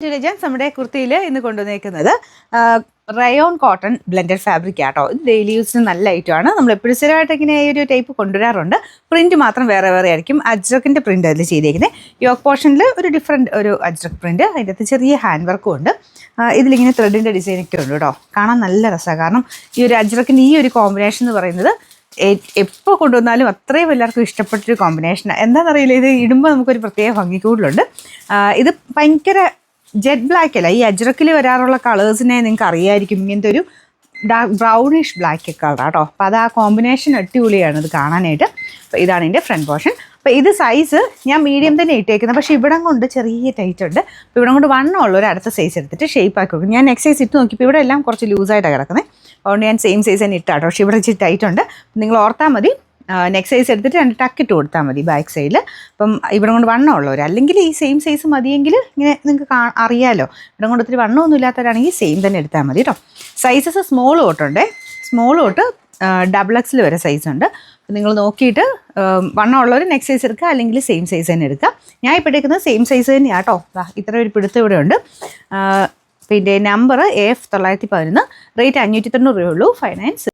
Intelligence നമ്മുടെ കുർത്തിയിൽ ഇന്ന് കൊണ്ടുവന്നേക്കുന്നത് rayon cotton blended fabric ആട്ടോ. ഇത് ഡെയിലി യൂസിന് നല്ല ഐറ്റമാണ്. നമ്മൾ എപ്പോഴും സ്ഥിരമായിട്ട് ഇങ്ങനെ ഈ ഒരു ടൈപ്പ് കൊണ്ടുവരാറുണ്ട്. പ്രിന്റ് മാത്രം വേറെ വേറെ ആയിരിക്കും. അജ്രക്കിൻ്റെ പ്രിന്റ് അതിൽ ചെയ്തേക്കുന്നത്. യോക്ക് പോർഷനിൽ ഒരു ഡിഫറെൻറ്റ് ഒരു അജ്രക് പ്രിന്റ്, അതിൻ്റെ അകത്ത് ചെറിയ ഹാൻഡ് വർക്കും ഉണ്ട്. ഇതിലിങ്ങനെ ത്രെഡിൻ്റെ ഡിസൈനൊക്കെ ഉണ്ട് കേട്ടോ. കാണാൻ നല്ല രസമാണ്. കാരണം ഈ ഒരു അജ്രക്കിൻ്റെ ഈ ഒരു കോമ്പിനേഷൻ എന്ന് പറയുന്നത് എപ്പോൾ കൊണ്ടുവന്നാലും അത്രയും എല്ലാവർക്കും ഇഷ്ടപ്പെട്ടൊരു കോമ്പിനേഷനാണ്. എന്താണെന്നറിയില്ല, ഇത് ഇടുമ്പോൾ നമുക്കൊരു പ്രത്യേക ഭംഗി കൂടുതലുണ്ട്. ഇത് ഭയങ്കര ജെറ്റ് ബ്ലാക്ക് അല്ല, ഈ അജ്രക്കിൽ വരാറുള്ള കളേഴ്സിനെ നിങ്ങൾക്ക് അറിയായിരിക്കും. ഇങ്ങനത്തെ ഒരു ബ്രൗണിഷ് ബ്ലാക്ക് കളർ കേട്ടോ. അപ്പോൾ അത് ആ കോമ്പിനേഷൻ അടിപൊളിയാണ് ഇത് കാണാനായിട്ട്. അപ്പോൾ ഇതാണ് ഇതിൻ്റെ ഫ്രണ്ട് പോർഷൻ. അപ്പോൾ ഇത് സൈസ് ഞാൻ മീഡിയം തന്നെ ഇട്ടേക്കുന്നത്, പക്ഷേ ഇവിടം കൊണ്ട് ചെറിയ ടൈറ്റ് ഉണ്ട്. അപ്പോൾ ഇവിടം കൊണ്ട് വണ്ണമുള്ള ഒരു അടുത്ത സൈസ് എടുത്തിട്ട് ഷേപ്പ് ആക്കി കൊടുക്കും. ഞാൻ നെക്സ്റ്റ് സൈസ് ഇട്ട് നോക്കിയപ്പോൾ ഇവിടെ എല്ലാം കുറച്ച് ലൂസായിട്ടാണ് കിടക്കുന്നത്. അതുകൊണ്ട് ഞാൻ സെയിം സൈസ് തന്നെ ഇട്ടാട്ടോ. പക്ഷേ ഇവിടെ ഇച്ചിരി ടൈറ്റ് ഉണ്ട്. നിങ്ങൾ ഓർത്താൽ മതി, നെക്സ്റ്റ് സൈസ് എടുത്തിട്ട് 2 ടക്കിട്ട് കൊടുത്താൽ മതി ബാക്ക് സൈഡിൽ. അപ്പം ഇവിടെ കൊണ്ട് വണ്ണമുള്ളവർ, അല്ലെങ്കിൽ ഈ സെയിം സൈസ് മതിയെങ്കിൽ ഇങ്ങനെ നിങ്ങൾക്ക് അറിയാമല്ലോ. ഇവിടെ കൊണ്ട് ഒത്തിരി വണ്ണമൊന്നും ഇല്ലാത്തവരാണെങ്കിൽ സെയിം തന്നെ എടുത്താൽ മതി കേട്ടോ. സൈസസ് സ്മോൾ തൊട്ടുണ്ട്, സ്മോൾ തൊട്ട് XXL വരെ സൈസ് ഉണ്ട്. നിങ്ങൾ നോക്കിയിട്ട് വണ്ണമുള്ളവർ നെക്സ്റ്റ് സൈസ് എടുക്കുക, അല്ലെങ്കിൽ സെയിം സൈസ് തന്നെ എടുക്കുക. ഞാൻ ഇപ്പോൾ എടുക്കുന്നത് സെയിം സൈസ് തന്നെയാണ് കേട്ടോ. ഇത്ര ഒരു പിടുത്തം ഇവിടെ ഉണ്ട്. പിന്നെ നമ്പർ AF 911, റേറ്റ് 590 രൂപയുള്ളൂ. 59